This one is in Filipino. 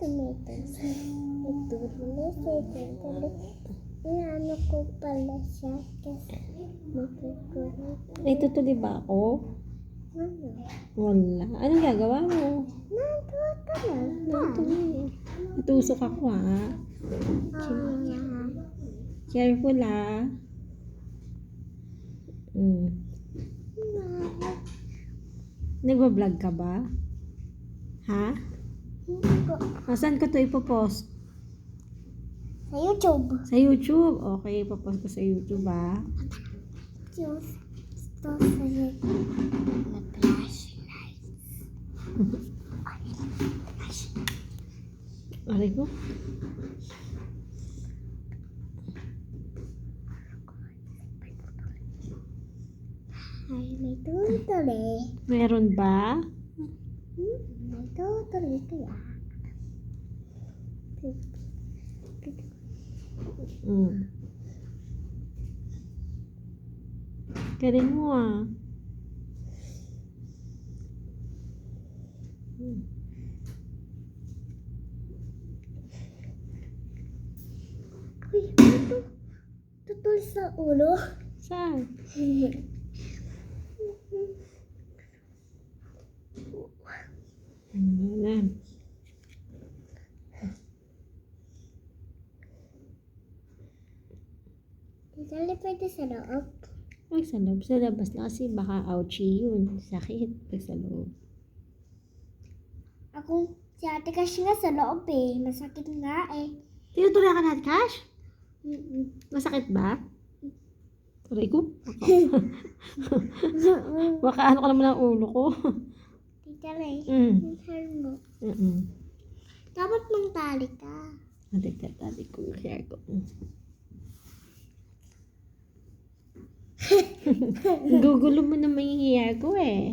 tomatoes. Inaano ko pala siya kasi magkukulit. Ay, tutuli ba ako? Ano? Wala. Anong gagawa mo? Natuwa ka lang. Tutuli. Natusok ako ha. Careful ha. Nagbablog ka ba? Ha? Hindi ko. Saan ko to ipopost? Sa YouTube. Sa YouTube. Okay, ipopost ko sa YouTube ha. Just to sa YouTube. Na flashlights. Aray ko. Ay, may tutuloy. Meron ba? May tutuloy kaya. Galing mo ah. Uy, ito. Tutuloy sa ulo. Saan? Wala. Titali pwede sa loob. Ay, sa loob. Sa labas na kasi baka ouchie yun. Sakit pag sa loob. Ako, si Ate Cash nga sa loob eh. Masakit nga eh. Tinutuloy ka natin, Cash? Masakit ba? Aray ko. Baka ano ka naman ang ulo ko. Titali. Titali mo. Dapat mang tali ka. Tali ko yung hair ko. Gugulo mo naman yung hair ko eh.